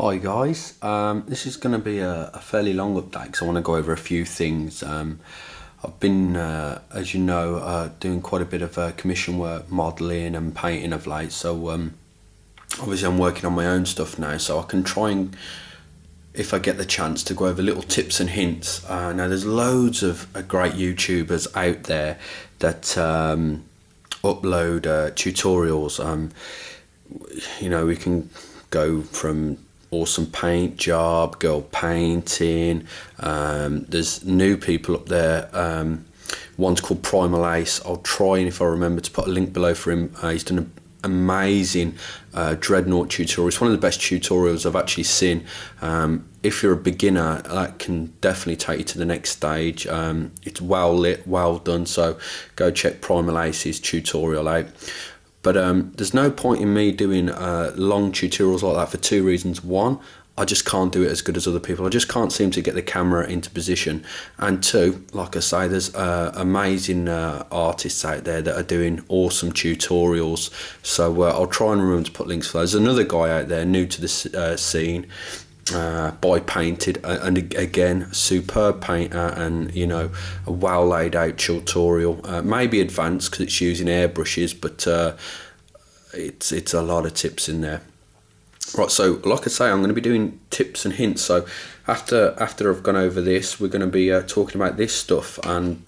Hi guys, this is going to be a fairly long update because I want to go over a few things. I've been, as you know, doing quite a bit of commission work, modelling and painting of late, so obviously I'm working on my own stuff now, so I can try and, if I get the chance, to go over little tips and hints. Now there's loads of great YouTubers out there that upload tutorials. We can go from awesome paint job, girl painting. There's new people up there. One's called Primal Ace. I'll try, and if I remember, to put a link below for him. He's done an amazing dreadnought tutorial. It's one of the best tutorials I've actually seen. If you're a beginner, that can definitely take you to the next stage. It's well lit, well done, so go check Primal Ace's tutorial out. But there's no point in me doing long tutorials like that for two reasons. One, I just can't do it as good as other people. I just can't seem to get the camera into position. And two, like I say, there's amazing artists out there that are doing awesome tutorials. So I'll try and remember to put links for those. There's another guy out there new to this scene, by painted, and again superb painter, and a well laid out tutorial, maybe advanced because it's using airbrushes, but it's a lot of tips in there. Right, so like I say, I'm going to be doing tips and hints. So after I've gone over this, we're going to be talking about this stuff, and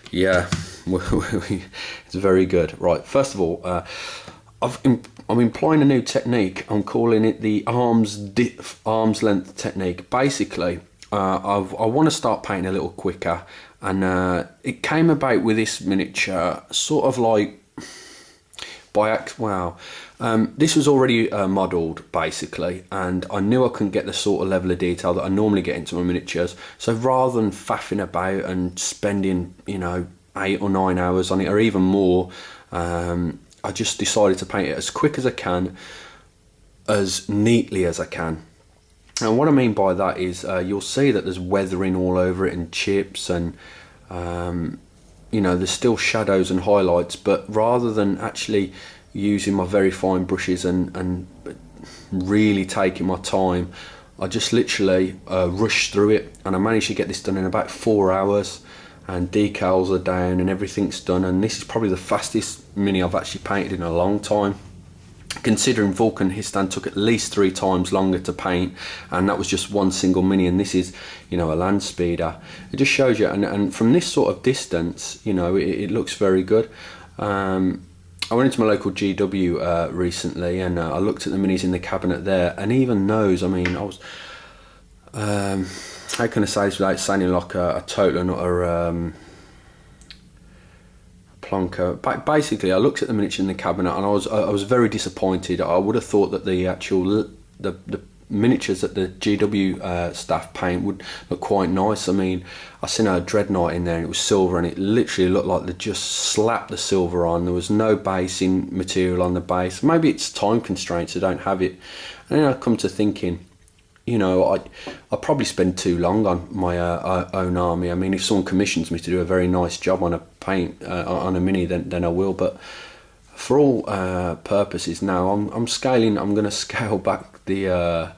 yeah, it's very good. Right, first of all, I'm employing a new technique. I'm calling it the arm's length technique. Basically, I want to start painting a little quicker, and it came about with this miniature sort of like this was already modelled basically, and I knew I couldn't get the sort of level of detail that I normally get into my miniatures. So rather than faffing about and spending 8 or 9 hours on it, or even more, I just decided to paint it as quick as I can, as neatly as I can. And what I mean by that is you'll see that there's weathering all over it and chips, and there's still shadows and highlights, but rather than actually using my very fine brushes and really taking my time, I just literally rushed through it, and I managed to get this done in about 4 hours, and decals are down and everything's done, and this is probably the fastest mini I've actually painted in a long time, considering Vulcan Histan took at least 3 times longer to paint, and that was just one single mini, and this is a land speeder. It just shows you, and from this sort of distance, it looks very good. I went into my local GW recently, and I looked at the minis in the cabinet there, and even those, I mean, I was how can I say this without sounding like a total and utter plonker? Basically, I looked at the miniature in the cabinet, and I was very disappointed. I would have thought that the miniatures that the GW staff paint would look quite nice. I mean, I seen a dreadnought in there, and it was silver, and it literally looked like they just slapped the silver on. There was no basing material on the base. Maybe it's time constraints, I don't have it. And then I come to thinking, I probably spend too long on my own army. I mean, if someone commissions me to do a very nice job on a paint on a mini, then I will. But for all purposes now, I'm going to scale back the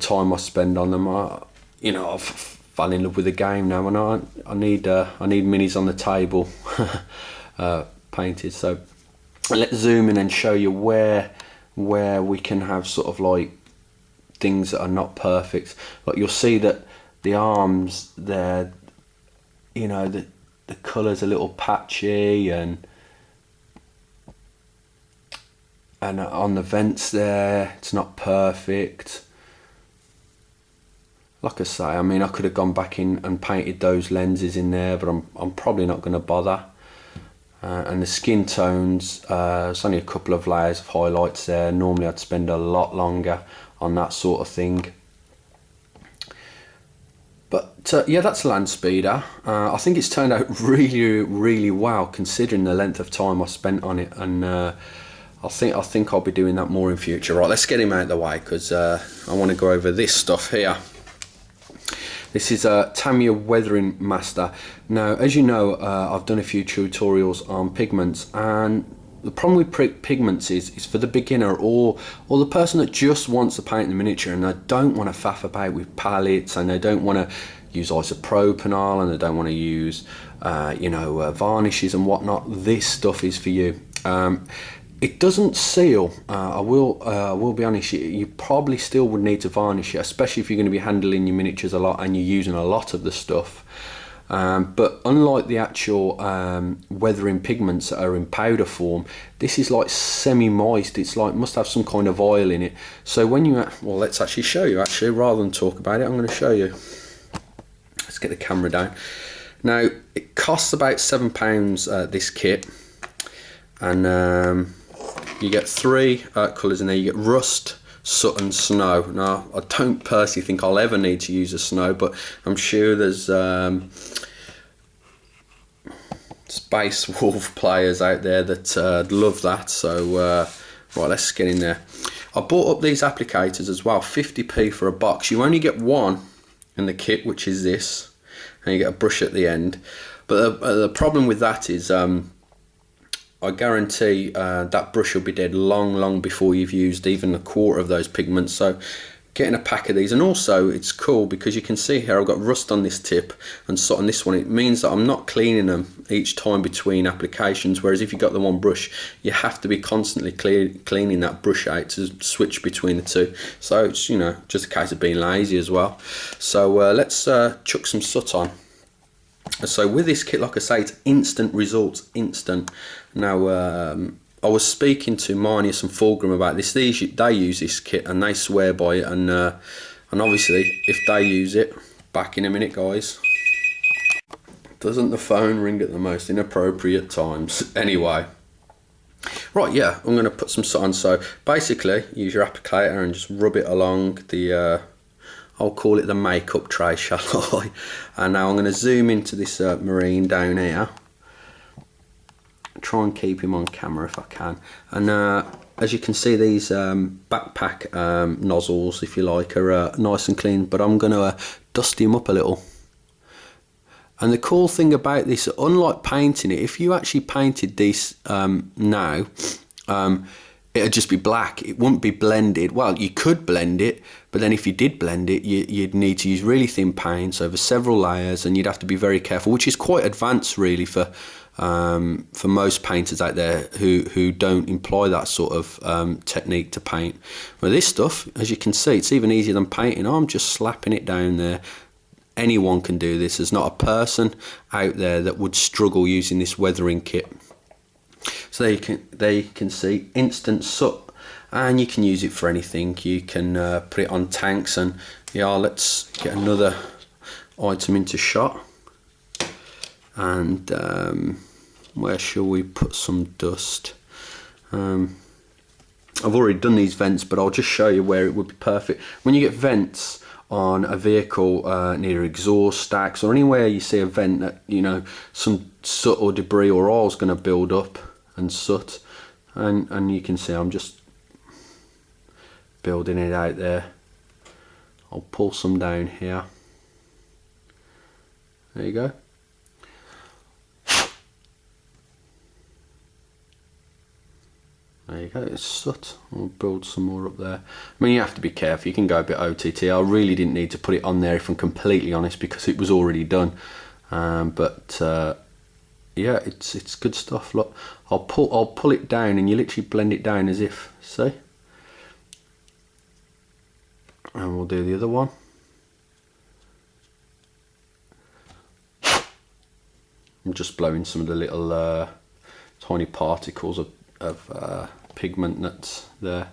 time I spend on them. I've fallen in love with the game now, and I need minis on the table, painted. So let's zoom in and show you where we can have sort of like things that are not perfect. Like you'll see that the arms there, the colour's a little patchy, and on the vents there, it's not perfect. Like I say, I mean, I could have gone back in and painted those lenses in there, but I'm probably not going to bother. And the skin tones, it's only a couple of layers of highlights there. Normally I'd spend a lot longer on that sort of thing. But yeah, that's Land Speeder. I think it's turned out really, really well, considering the length of time I spent on it, and I think I'll be doing that more in future. Right, let's get him out of the way, because I want to go over this stuff here. This is a Tamiya Weathering Master. Now, as you know, I've done a few tutorials on pigments, and the problem with pigments is for the beginner or the person that just wants to paint the miniature and they don't want to faff about with palettes, and they don't want to use isopropanol, and they don't want to use varnishes and whatnot. This stuff is for you. It doesn't seal. I will be honest, you probably still would need to varnish it, especially if you're going to be handling your miniatures a lot and you're using a lot of the stuff. But unlike the actual weathering pigments that are in powder form, this is like semi-moist. It's like must have some kind of oil in it. So when you, well, let's actually show you. Actually, rather than talk about it, I'm going to show you. Let's get the camera down. Now it costs about £7 this kit, and you get 3 colours in there. You get rust, soot and snow. Now I don't personally think I'll ever need to use a snow, but I'm sure there's Space Wolf players out there that love that. So right, let's get in there. I bought up these applicators as well, 50p for a box. You only get one in the kit, which is this, and you get a brush at the end. But the problem with that is I guarantee that brush will be dead long before you've used even a quarter of those pigments. So getting a pack of these, and also it's cool because you can see here I've got rust on this tip and soot on this one. It means that I'm not cleaning them each time between applications, whereas if you've got the one brush, you have to be constantly cleaning that brush out to switch between the two. So it's, you know, just a case of being lazy as well. So let's chuck some soot on. So with this kit, like I say, it's instant results, instant. Now I was speaking to Marnius and Fulgrim about this. They use this kit and they swear by it, and obviously if they use it, back in a minute guys. Doesn't the phone ring at the most inappropriate times? Anyway, right, yeah, I'm going to put some soot on. So basically use your applicator and just rub it along the I'll call it the makeup tray, shall I? And now I'm going to zoom into this marine down here. Try and keep him on camera if I can. And as you can see, these backpack nozzles, if you like, are nice and clean, but I'm going to dust him up a little. And the cool thing about this, unlike painting it, if you actually painted this now, it'd just be black. It wouldn't be blended. Well, you could blend it, but then if you did blend it, you'd need to use really thin paints over several layers, and you'd have to be very careful, which is quite advanced really for most painters out there who don't employ that sort of technique to paint. Well, this stuff, as you can see, it's even easier than painting. I'm just slapping it down there. Anyone can do this. There's not a person out there that would struggle using this weathering kit. So there you can see instant soot, and you can use it for anything. You can put it on tanks, and yeah, let's get another item into shot. And where shall we put some dust? I've already done these vents, but I'll just show you where it would be perfect. When you get vents on a vehicle near exhaust stacks or anywhere you see a vent that, you know, some soot or debris or oil is going to build up and soot, and you can see I'm just building it out there. I'll pull some down here. There you go. There you go, it's soot. I'll build some more up there. I mean, you have to be careful. You can go a bit OTT. I really didn't need to put it on there, if I'm completely honest, because it was already done. Yeah, it's good stuff. Look, I'll pull it down, and you literally blend it down as if, see? And we'll do the other one. I'm just blowing some of the little tiny particles of pigment that's there.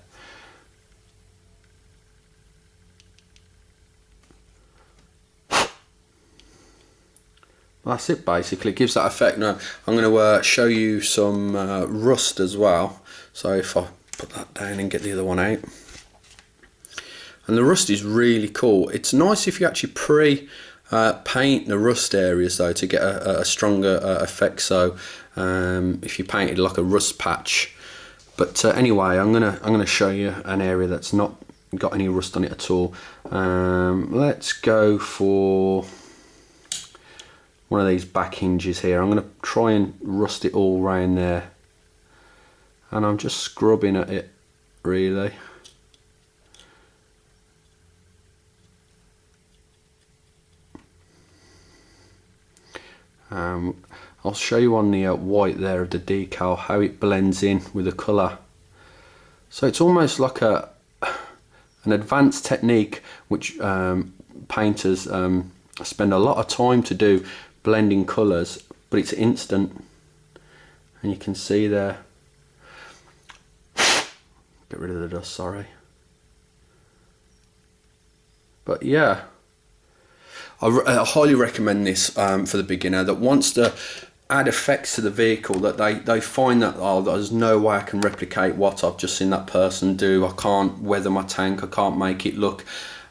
That's it basically, it gives that effect. Now I'm going to show you some rust as well. So if I put that down and get the other one out. And the rust is really cool. It's nice if you actually paint the rust areas though, to get a stronger effect. So if you painted like a rust patch, but anyway, I'm gonna show you an area that's not got any rust on it at all. Let's go for one of these back hinges here. I'm gonna try and rust it all around there. and I'm just scrubbing at it really. I'll show you on the white there of the decal how it blends in with the colour. So it's almost like an advanced technique which painters spend a lot of time to do, blending colours, but it's instant, and you can see there. Get rid of the dust, sorry. But yeah, I highly recommend this for the beginner that wants to add effects to the vehicle, that they find that, oh, there's no way I can replicate what I've just seen that person do. I can't weather my tank, I can't make it look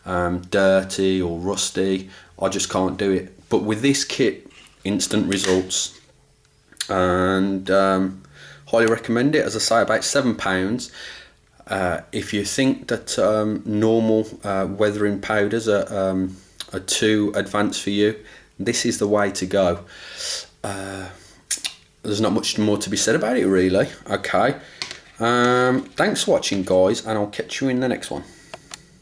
dirty or rusty, I just can't do it. But with this kit, instant results, and highly recommend it. As I say, about £7. If you think that normal weathering powders are too advanced for you, this is the way to go. There's not much more to be said about it really. Okay, thanks for watching guys, and I'll catch you in the next one.